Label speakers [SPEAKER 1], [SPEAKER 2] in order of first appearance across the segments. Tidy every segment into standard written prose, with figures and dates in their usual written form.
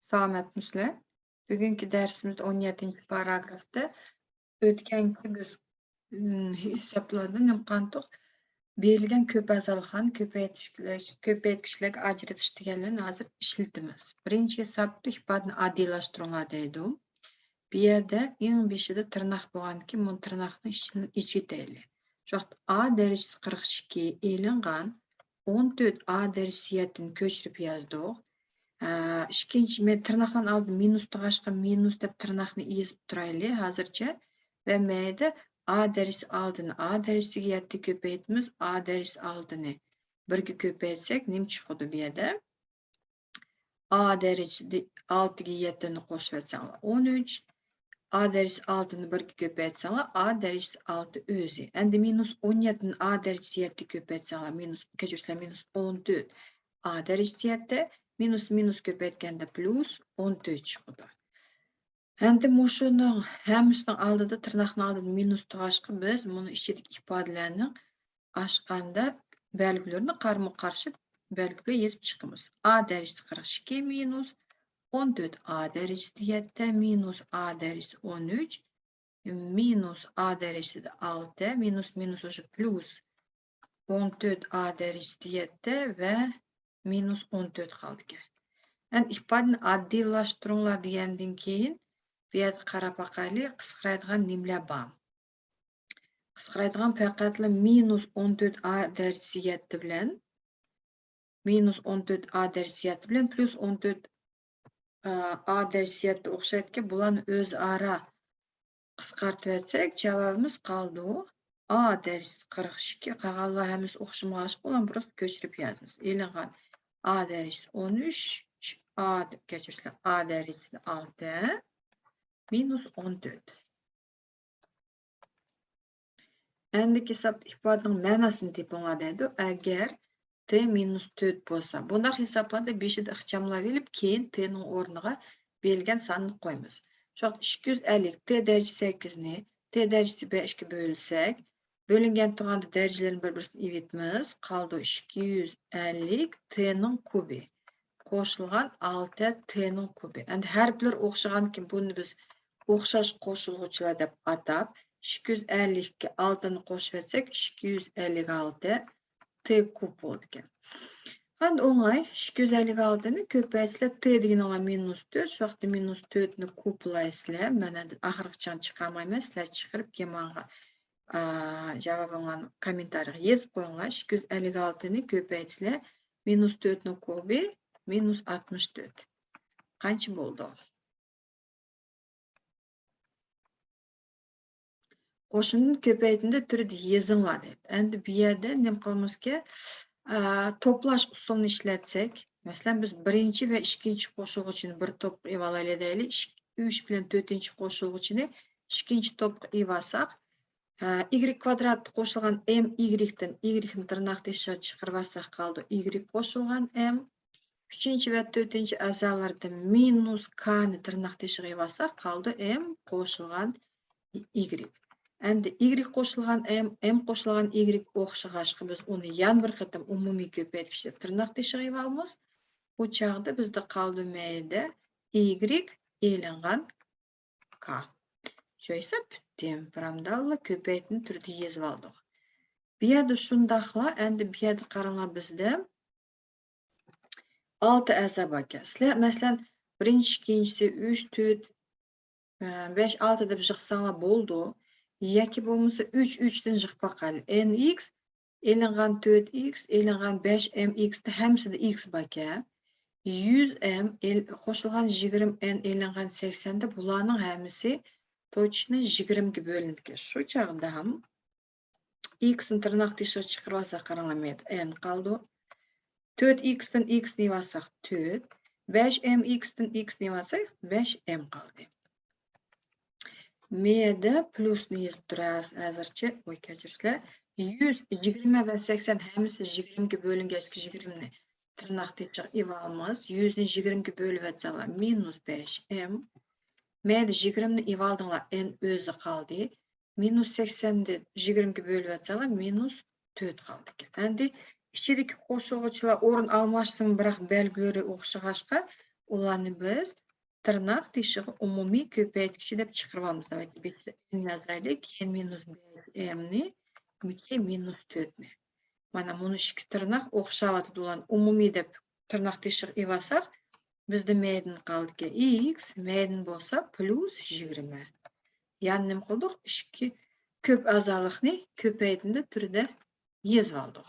[SPEAKER 1] Selamatmishlar. Bugungi darsimizda 17-paragrafda o'tgangi biz hisoblarda nimqantoq berilgan ko'p azalxon ko'paytgichlarga ajratish deganlarni hozir ishlatamiz. Birinchi hisobda ifodani oddiylashtirish deydi. Bu yerda eng beshida tirnoq bo'lganki, bu tirnoqni ichitayli. Shu vaqt A darajasi 42 elingan 14 A darajasidan ko'chirib yozdik. İkinci men tırnaqdan aldım minus tığaşqa minus deb tırnaqni ezib turayli hozircha va mayda A darajasi aldini A darajasiga yetti ko'paytimiz A darajasi aldini 1ga ko'paytsak nima chiqadi bu yerda A darajasi 6 ga 7 ni qo'shib etsanglar 13 A darajasi 6 ni 1ga ko'paytsanglar A darajasi 6 o'zi. Endi minus 17 ni A darajasi 7 ko'paytsanglar minus kechirsizlar minus 14 A darajasi 7 minus ko'paytganda plus 14 chiqadi. Endi mushuni hammasining oldida tirnoqning oldida minus tug'ashqa biz buni ichidagi ifodalarni oshganda belgilarni qarama-qarshi belgilar yozib chiqamiz. A darajasi 42 minus 14 A darajasi 7 minus A darajasi 13 minus A darajasi 6 minus уже plus 14 A darajasi 7 ve minus 14 qoldi ekan. Endi ifodani oddiylashtirish degandan keyin bu yerga qarab boqaylik, qisqaradigan nimalar bor. Qisqaradigan faqatla minus 14 A darajasi 7 bilan minus 14 A darajasi 7 bilan plus 14 A darajasi 7 o'xshaydi. Bularni o'zaro qisqartib etsak, javobimiz qoldi. A darajasi 42 qolganlar hammasi o'xshamash bilan biroz ko'chirib yozamiz. Elingan A darajasi 13 A darajasi 6 minus 14. Endiki hisob ifodaning ma'nosini topinglar deydi. Agar t minus 4 bo'lsa, bunday hisoblarda 5'i de ixchamlab olib, keyin t ning o'rniga berilgan sonni qo'yamiz. Shu 250 t darajasi 8 ni t darajasi 5 ga bo'lsak, bo'lingan turganda darajalarni bir-birini ivitmiz. Qoldi 250 t ning kubi. Qo'shilgan 6 t ning kubi. Endi harflar o'xshaganki, buni biz o'xshash qo'shiluvchilar deb atab 250 ga 6 ni qo'shib etsak 256 t kub bo'ldi ekan. Endi o'ng'ay 256 ni ko'paytirsa t degan minus 4, shu vaqtda minus 4 ni kublaysizlar. Mana oxirgicha chiqarmayman, sizlar chiqarib keyin javobimni kommentariyaga yozib qo'yinglar. 256 ni ko'paytirsa minus 4 ni kubi minus 64. Qancha bo'ldi? Qo'shinni ko'paytindi turida yezinglar deydi. Endi bu yerda nima qilmizki, to'plash usulini ishlatsak, masalan biz birinchi va ikkinchi qo'shilg'ichini bir to'pga evalaylik deylik. 3 bilan 4-chi qo'shilg'ichini ikkinchi to'pga evasak, y kvadrat qo'shilgan m y dan y ni tirnoqda chiqarib olsak qoldi y qo'shilgan m. 3 va 4 a'zolarda minus k ni tirnoqda chiqarib olsak qoldi m qo'shilgan y. Endi y qo'shilgan m qo'shilgan y o'xshag'ashqa biz uni yan bir qatam umumiy ko'paytgichda tirnoqda chiqarib olamiz. Bu chog'da bizda qoldi mayda y elingan k. Shu esa bitim paramdalla ko'paytini turida yozib oldik. Bu yerda shundaqla endi bu yerda qaranglar bizda 6 a'zo bor ekan. Sizlar masalan birinchi, ikkinchisi 3, 4, 5, 6 deb yig'sanglar bo'ldi. Yoki bo'lmasa 3 dan yig'ib boqaylik. nx elingan 4x elingan 5mx da hammasida x bor ekan. 100m qo'shilgan 20n elingan 80 da bularning hammasi точно 20 ga bo'linadi. Shu chog'da ham x ni tirnoqda chiqarib olsak qaranglar n qoldi. 4x dan x ni olsak 4, 5mx dan x ni olsak 5m qoldi. Meyda plusni yozib turasiz. Hozircha qo'y kechirsizlar. 100, 20 va 80 hammasi 20 ga bo'lingach 20 ni tirnoqda chiqarib olamiz. 100 ni 20 ga bo'lib etsanglar minus 5m. Meyda 20 ni ivaldinglar n o'zi qoldi. Minus 80 ni 20 ga bo'lib etsanglar minus 4 qoldi ekan. Endi ichidagi qo'shiluvchilar o'rin almashsin, biroq belgilari o'xshag'ashqa Ulanı biz tırnak tişiği umumi köpeytkiçi dep çıkırmamız. Evet, bir yazaylık. N minus M'ni, miki minus 4'ni. Mana bunu iki tırnak okşavatı dolan umumi dep tırnak tişiği evasak, bizde M'den kaldı ki X, M'den bolsa plus 20. Yani nem kıldık? İki köp azalıqni köpeytinde türde yazıp aldık.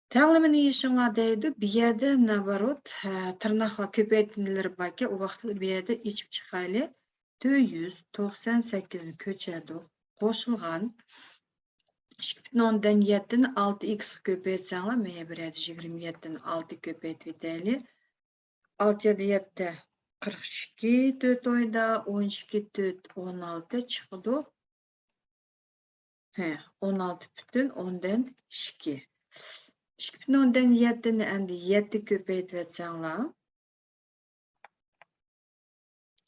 [SPEAKER 1] Tağlamını yaşamadaydı, bir yerde nabarot tırnakla köpeytindiler baki, o vaxtı bir yerde içip çıkaylı 498 köçedi, koşulgan 2,7'den 6x köpeytsanla, meye bir yerde 27'den 6 köpeytviteli, 6 7 7 42 4 oyda, 12 4 16 çıkıdı. 16,10'dan 2. 2,10'dan 7'ni endi 7 köpeytvetsanlar.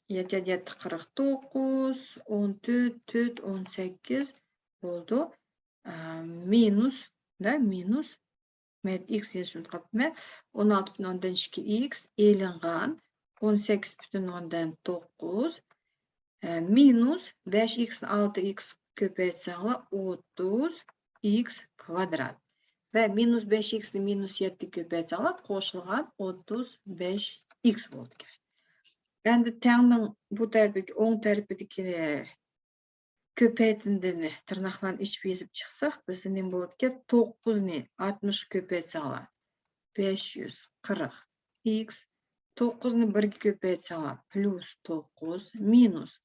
[SPEAKER 1] 7 7 49, 14 4 18 oldu. Minus da minus met x yazıldı kapma. 16,10'dan 2x elingan 18,10'dan 9 minus 5x 6x köpeytsanlar 30x kvadrat. Ve minus 5x'ni minus 7 köpeytsanlar koşulgan 35x oldu. Endi tağның bu tarafdaki oң tarafdaki köpeytindirini tırnaklan içip ezip çıksak, bizde ne bolot ki 9'ni 60 köpeytsanlar 540 x, 9'ni 1 köpeytsanlar plus 9 minus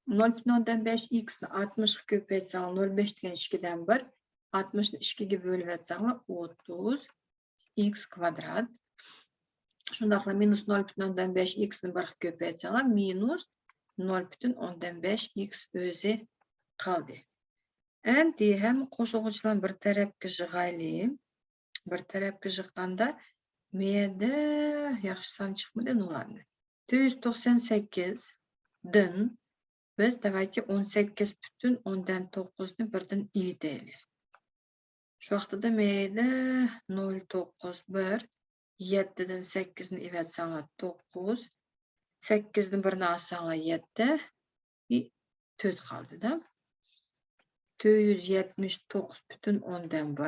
[SPEAKER 1] 0,5 x'ni 60 köpeytsanlar 0,5 degan 2'den 1 60'ni 2'ge bölüp etsanlar 30 x kvadrat. Şundaqla minus 0,5 x'ni 1 köpeytsanlar minus 0,5 x özü kaldı. Endi hem koşulguçlan bir tarafga jığaylı. Bir tarafga jıqqanda meyde yaxşı san çıkmadı nulandı. 498 din biz davayki 18,10'dan birden iyi deyli. Şu vaxtada meyde 0,91 7'den 8'ni ivetsanlar 9 8'den 1'ni alsanlar 7 4 kaldı da. 279,10'dan 1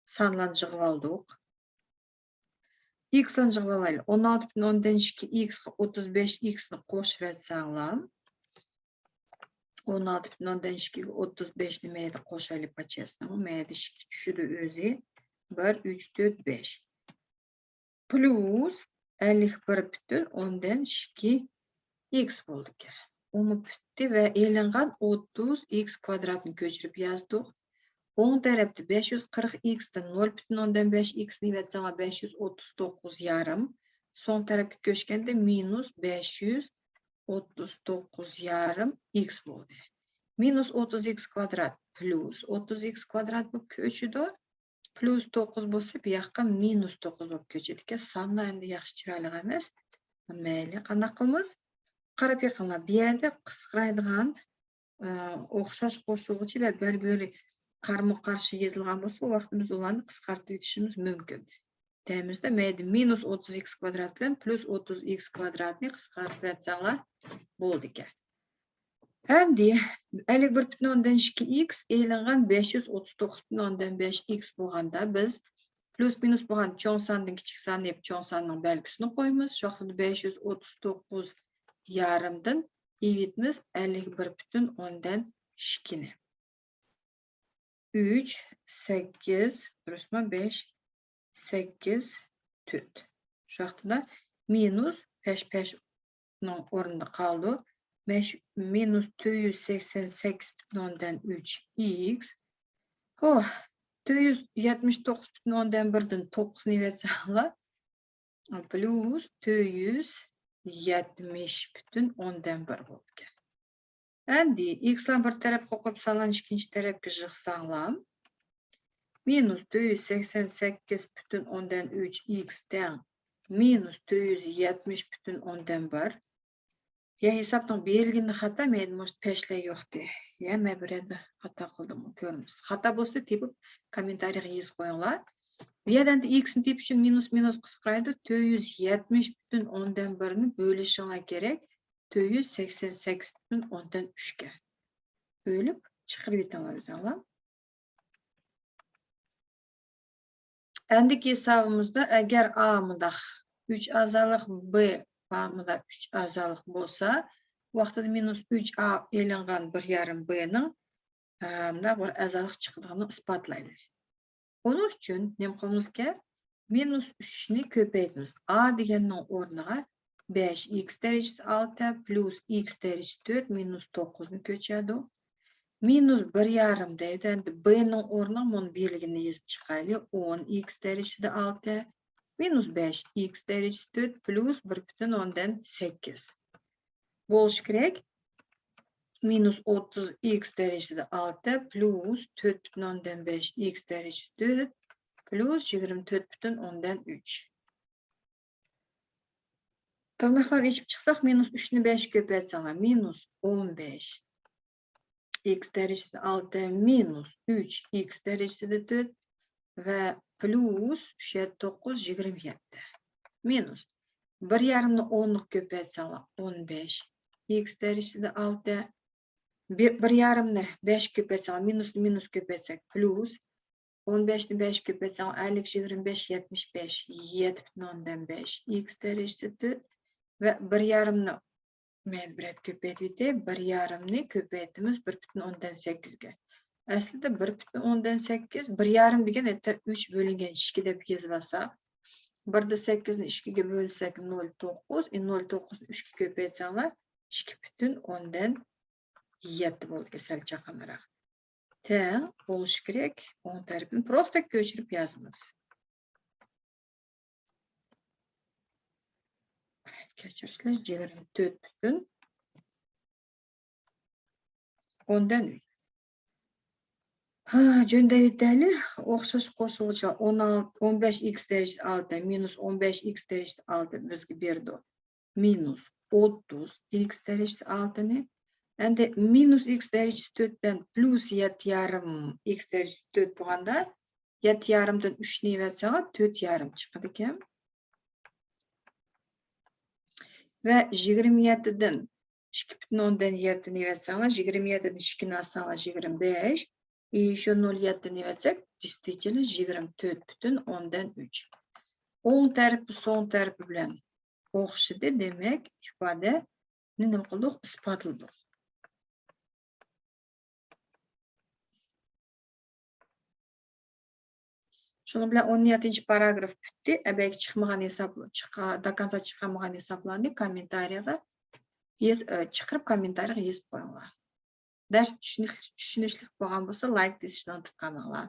[SPEAKER 1] sanlan jığıp aldık. X'ni jığıp alaylı. 16,10'dan 2 x 35 x'ni qoşup etsanlar 16,10'dan 2 35'ni meyde qoşaylı paçesini. Meyde 2 düşüdü özü 1 3 4 5 plus 51,10'dan 2 x oldu ki. Onu bitti ve eğlengan 30 x kvadratını köçürüp yazdık. 10 tarafta 540 x'ten 0,10'dan 5 x'ni etsana 539 yarım. Son tarafta köşkende minus 539 yarım x oldu. Minus 30x kvadrat plus 30x kvadrat bu köçüdü. Plus 9 bolsa bir yakka minus 9 bolup köçüdü ki sanla endi yaxşı çıraylık emas. Meyli qanday qılmız? Qarap yaqinlab bir yerde qısqıraydigan oxşaş qoşulguçu ve belgileri karma karşı yazılgan bolsa, o vaqt biz ularni qisqartib yetishimiz mümkün. Temizde meydi minus 30x kvadrat bilen plus 30x kvadratni qisqartib etsanlar boldu ekan. Endi 51,10'dan 2x eğlengan 539,10'dan 5x bolganda biz plus minus bolgan çoğ sandan kichik san dep çoğ sanning belgisini qo'yamiz. Şu vaqtda 539 yarımdan evitimiz 51,10'dan 2'ni. 3, 8, duruşma 5, 8, 4. Şu vaqtda minus peş orunda kaldı. Minus 288,10'dan 3 x. 279,10'dan 1'den 9'ni versanlar plus 270,10'dan 1 bo'lib keldi. Endi x'ni bir tarafga qo'yib salgan ikkinchi tarafga yig'sanglar minus 288,10'dan 3 x'dan minus 270,10'dan 1. Ya hesapning belgini xato, men most peshlar yo'qdi. Ya men bir yerda xato qildim, ko'ramiz. Xato bo'lsa tepib kommentariyaga yozib qo'yinglar. Bu yerden de x'in tep için minus minus qisqaraydi. 470,1'ni bölüşüne gerek. 488,3'ge. Bölüp çıqırıp etememiz. Endiki hesabımızda eğer A mıdaq 3 azalıq B mıdaq 3 azalıq bolsa, vaqtida minus 3A elinğan 1,5 B'nin bir azalıq çıqdığını ispatlaylar. Onun üçün ne qılmamız ki? Minus 3'ni köpeytimiz. A degenin ornağa 5x derecesi 6 plus x derecesi 4 minus 9'nu köçedi. Minus 1,5 deydi. Endi B'nin ornağa bunun birligini yazıp çıkaylı. 10x derecesi 6 minus 5x derecesi 4 plus 1,8. Boluş gerek. Minus 30x derecesi 6 plus 4,5x derecesi 4 plus 24,3. Tırnaklar geçip çıksak minus 3'nü 5 köpetsene. Minus 15 x derecesi 6 minus 3 x derecesi 4 ve plus 9 27. Minus 1,5'ni 10'luk köpetsene. 15 x derecesi 6 1,5'ni 5 köpetsene. Minus köpetsek plus 15'ni 5 köpetsek 50 25 75 7,5 x derecesi 4 ve 1,5'ni mecburiyet köpeytiydi. 1,5'ni köpeytimiz 1,8'ge. Aslında 1,8 1,5 degen ette 3 bölüngen 2 dep yazılsa 1'de 8'ni 2'ge bölsek 0,9 0,9'ni 3'ge köpeytseler 2,7 boldu kesel çakanarak. T boluş gerek 10 tarafını prosto köçürüp yazımız. Keçirsizler 24,3. Жөндәйдәле оқшаш қосылыча 15x derecesi 6 minus 15x derecesi 6 bizge berdi. Minus 30x derecesi 6'ni. Endi minus x derecesi 4'ten plus 7,5 x derecesi 4 bo'lganda 7,5'dan 3'ni evatsaq 4,5 chiqadi ekan. Ve 27'den 2,7'ni evatsaq 27'den 2'ni alsaq 25. И еще 0,7'ni evatsaq действительно 24,3. Oң tarafı son tarafı bilen o'xshidi demek ifade nima qildik isbotladik. Şunun bilen 17. paragraf bitti. Belki çıkmagan hesap до конца çıkamagan hesaplarını kommentariyaga çıkırıp kommentariyaga yazıp koyinglar. Ders tushunishli bo'lgan bo'lsa like desishni unutib qolmanglar.